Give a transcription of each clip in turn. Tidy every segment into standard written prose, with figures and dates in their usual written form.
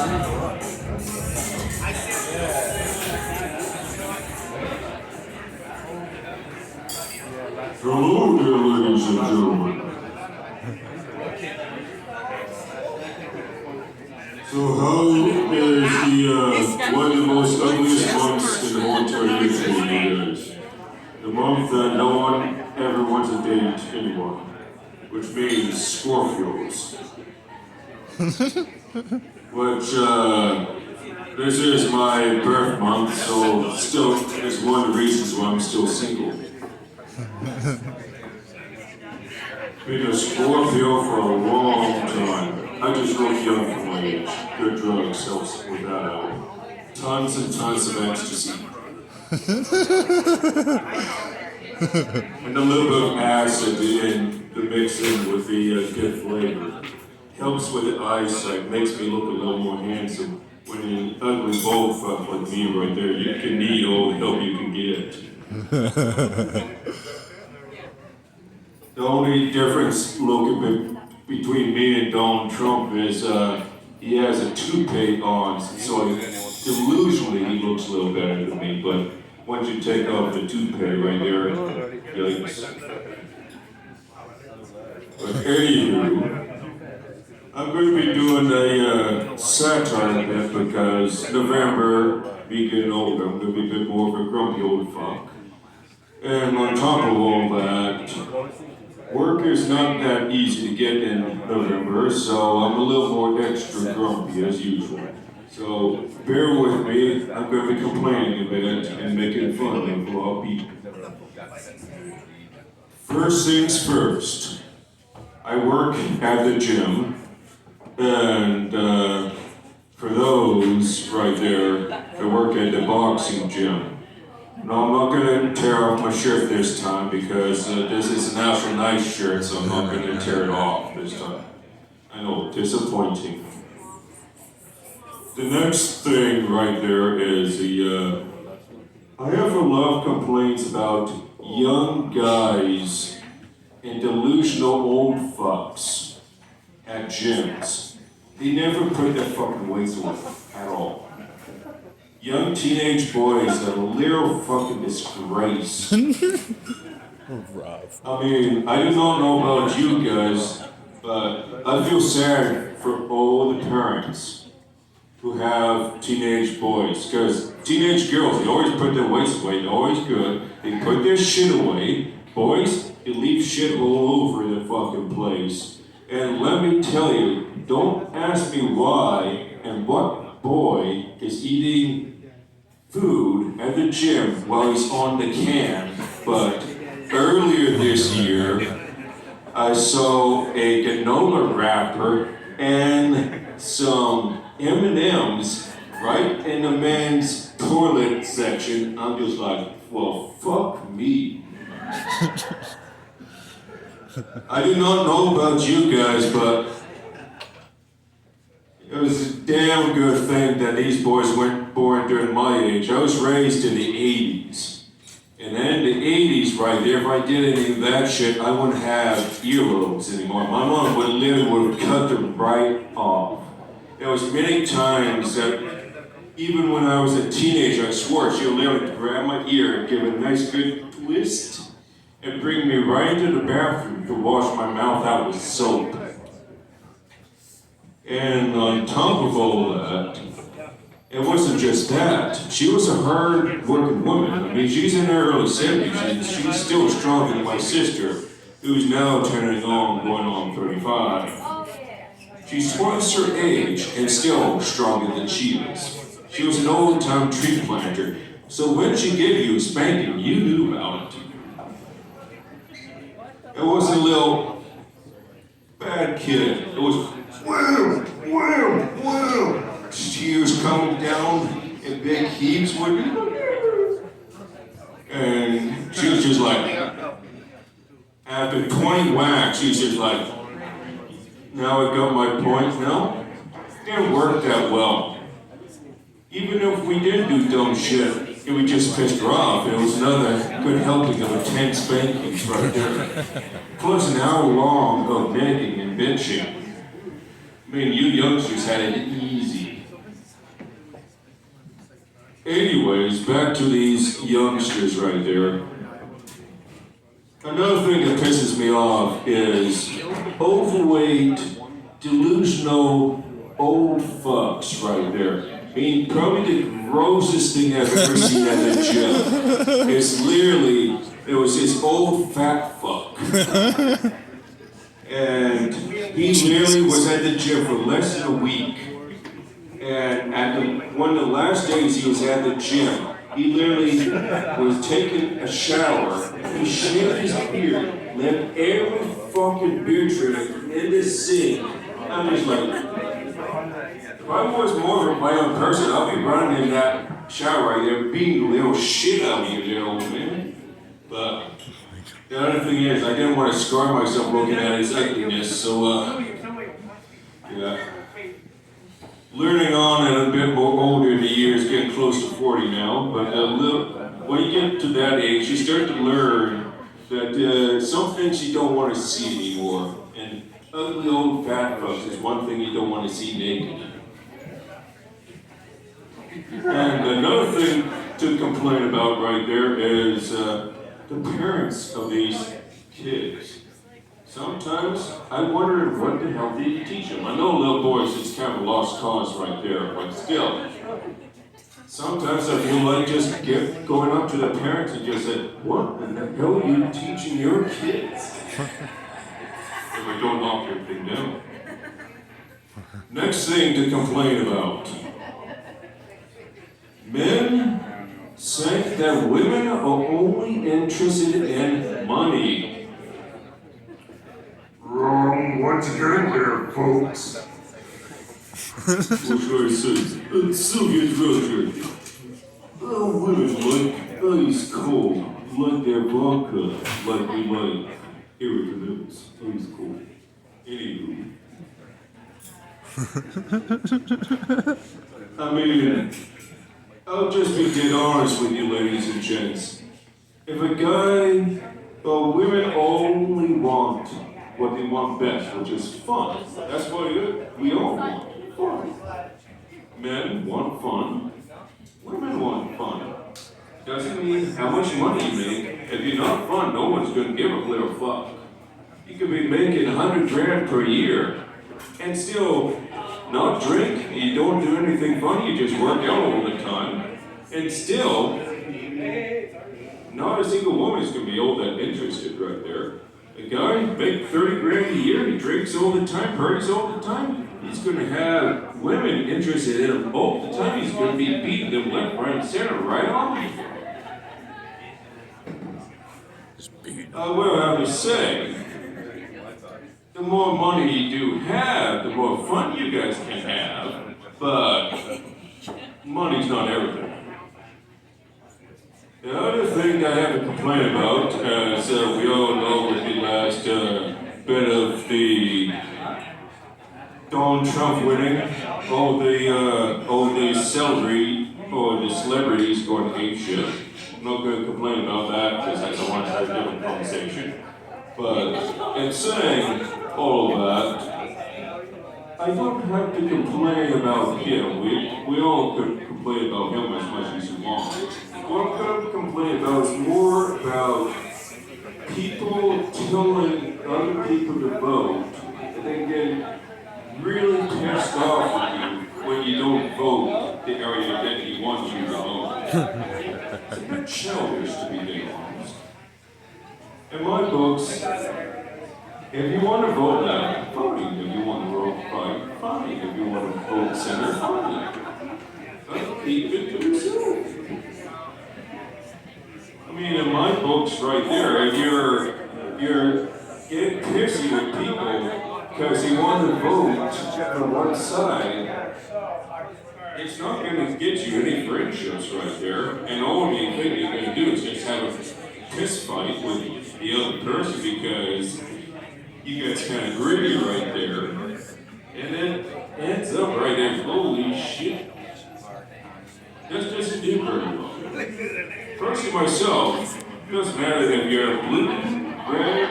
Hello there, ladies and gentlemen. So how is one of the most ugliest months in the whole entire history of you guys? The month that no one ever wants to date anyone, which means Scorpios. This is my birth month, so still is one of the reasons why I'm still single. Been a Scorpio for a long time. I just look young for my age. Good drugs helps with that out. Tons and tons of ecstasy. And a little bit of acid in the mixing with the good flavor. Helps with the eyesight, makes me look a little more handsome. When an ugly bald fuck like me right there, you can need all the help you can get. The only difference looking between me and Donald Trump is he has a toupee on, so delusionally he looks a little better than me, but once you take off the toupee right there, yikes. But anywho, I'm going to be doing a satire bit because November, me getting older, I'm going to be a bit more of a grumpy old fuck. And on top of all that, work is not that easy to get in November, so I'm a little more extra grumpy as usual. So bear with me, I'm going to be complaining a bit and making fun of a lot of people. First things first, I work at the gym, and for those right there, I work at the boxing gym. No, I'm not going to tear off my shirt this time because this is a National Night shirt, so I'm not going to tear it off this time. I know, disappointing. The next thing right there is I have a lot of complaints about young guys and delusional old fucks at gyms. They never put their fucking weights on at all. Young teenage boys are a little fucking disgrace. I mean, I do not know about you guys, but I feel sad for all the parents who have teenage boys. Because teenage girls, they always put their weights away, they're always good. They put their shit away. Boys, they leave shit all over the fucking place. And let me tell you, don't ask me why and what boy is eating food at the gym while he's on the can, but earlier this year, I saw a granola wrapper and some M&Ms right in the men's toilet section. I'm just like, well, fuck me. I do not know about you guys, but it was a damn good thing that these boys weren't born during my age. I was raised in the 80s. And then the 80s right there, if I did any of that shit, I wouldn't have earlobes anymore. My mom would literally cut them right off. There was many times that even when I was a teenager, I swore she would literally grab my ear and give it a nice good twist and bring me right into the bathroom to wash my mouth out with soap. And on top of all that, it wasn't just that. She was a hard-working woman. I mean, she's in her early 70s, and she's still stronger than my sister, who's now going on 35. She's twice her age and still stronger than she is. She was an old-time tree planter, so when she gave you a spanking, you knew about it. It wasn't a little bad kid. It was wham, wham, wham. Tears coming down in big heaps with me. And she was just like, after 20 whacks, she was just like, now I got my point. No, it didn't work that well. Even if we did do dumb shit, it would just pissed her off. It was another good helping of 10 spankings right there. Plus an hour long of begging and bitching. I mean, you youngsters had it easy. Anyways, back to these youngsters right there. Another thing that pisses me off is overweight, delusional old fucks right there. I mean, probably the grossest thing I've ever seen at the gym. It's literally, it was this old fat fuck. And he literally was at the gym for less than a week. And one of the last days he was at the gym, he literally was taking a shower, he shaved his beard, left every fucking beard trim in the sink. I'm just like, if I was more of my own person, I'll be running in that shower right there, beating the little shit out of you there, old man. But the other thing is, I didn't want to scar myself looking at his ugliness, so yeah. Learning on and a bit more older in the years, getting close to 40 now, but when you get to that age, you start to learn that some things you don't want to see anymore. And ugly old fat folks is one thing you don't want to see naked. And another thing to complain about right there is the parents of these kids. Sometimes I wonder what the hell did you teach them? I know little boys, it's kind of a lost cause right there, but still. Sometimes I feel like just going up to the parents and just say, what in the hell are you teaching your kids? If I don't knock everything down. Next thing to complain about. Men say that women are only interested in money. Wrong once again there, folks. What should I say? It's Sylvia's Roger. Oh, women like ice cold, like their vodka, like we like Eric ice cold. Anywho. I mean, I'll just be dead honest with you, ladies and gents. If a guy or women only want what they want best, which is fun. That's what we all want, fun. Men want fun, women want fun. Doesn't mean how much money you make. If you're not fun, no one's gonna give a little fuck. You could be making 100 grand per year and still not drink, you don't do anything fun, you just work out all the time. And still, not a single woman is gonna be all that interested right there. A guy make 30 grand a year, he drinks all the time, parties all the time. He's going to have women interested in him all the time. He's going to be beating them left, right, and center, right on. I will have to say, the more money you do have, the more fun you guys can have. But money's not everything. The other thing I have to complain about, as we all know with the last bit of the Donald Trump winning, all the celery or the celebrities going to ape shit. I'm not going to complain about that because that's a one-time different conversation. But in saying all of that, I don't have to complain about him. We all could complain about him as much as you want. What I'm going to complain about is more about people telling other people to vote and then get really pissed off at you when you don't vote the area that you want you to vote. It's a bit childish, to be very honest. In my books, if you want to vote left, fine. If you want to vote right, fine. If you want to vote center, fine. But keep it to yourself. I mean, in my books right there, if you're getting pissy with people because you want to vote for one side, it's not going to get you any friendships right there. And all the thing you're going to do is just have a piss fight with the other person because you guys kind of gritty right there. And then ends up right there, holy shit. That doesn't do very well. Personally myself, it doesn't matter if you're blue, red,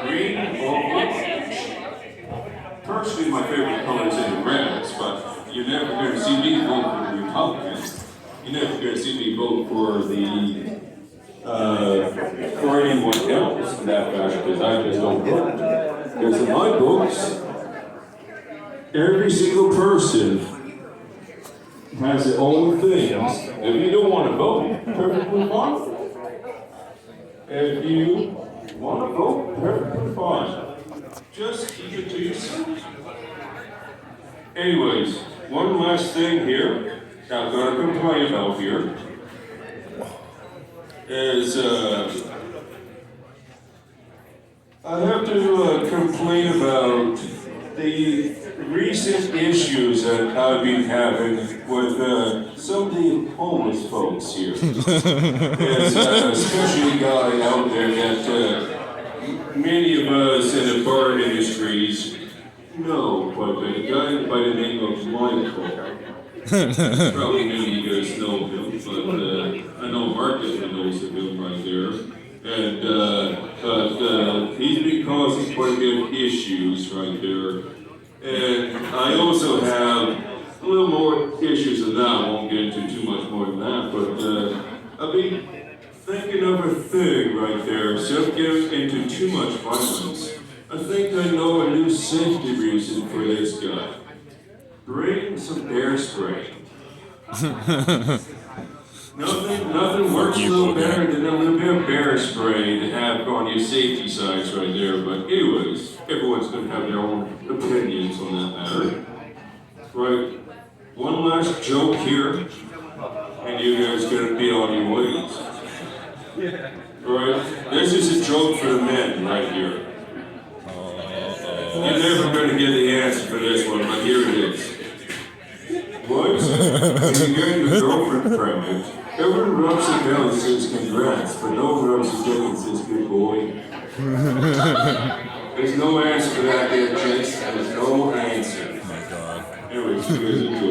green, or orange. Personally, my favorite color is in the reds, but you're never going to see me vote for the Republicans. You're never going to see me vote for for anyone else in that fashion, because I just don't vote. Because in my books, every single person has their own things. If you don't want to vote, perfectly fine. If you want to vote, perfectly fine. Just keep it to yourself. Anyways, one last thing here that I'm going to complain about here is I have to complain about the recent issues that I've been having with some of the homeless folks here. There's especially a guy out there that many of us in the bar industries know quite a bit. A guy by the name of Michael. Probably many of you guys know him, but I know Mark knows of him right there. And but he's been causing quite a bit of issues right there. And I also have a little more issues than that. I won't get into too much more than that, but I've been thinking of a thing right there. Instead of getting into too much violence, I think I know a new safety reason for this guy. Bring some bear spray. Nothing works a little better than a little bit of bear spray to have on your safety sides right there. But anyways, everyone's going to have their own opinions on that matter. Right, one last joke here, and you guys are going to be on your ways. Right, this is a joke for the men right here. You're never going to get the answer for this one, but here it is. What? If you're getting your girlfriend pregnant, everyone rubs their belly and says congrats, but no one rubs his dick and says good boy. There's no answer for that there, chicks. There's no answer. Oh my god. Anyways, you guys enjoy.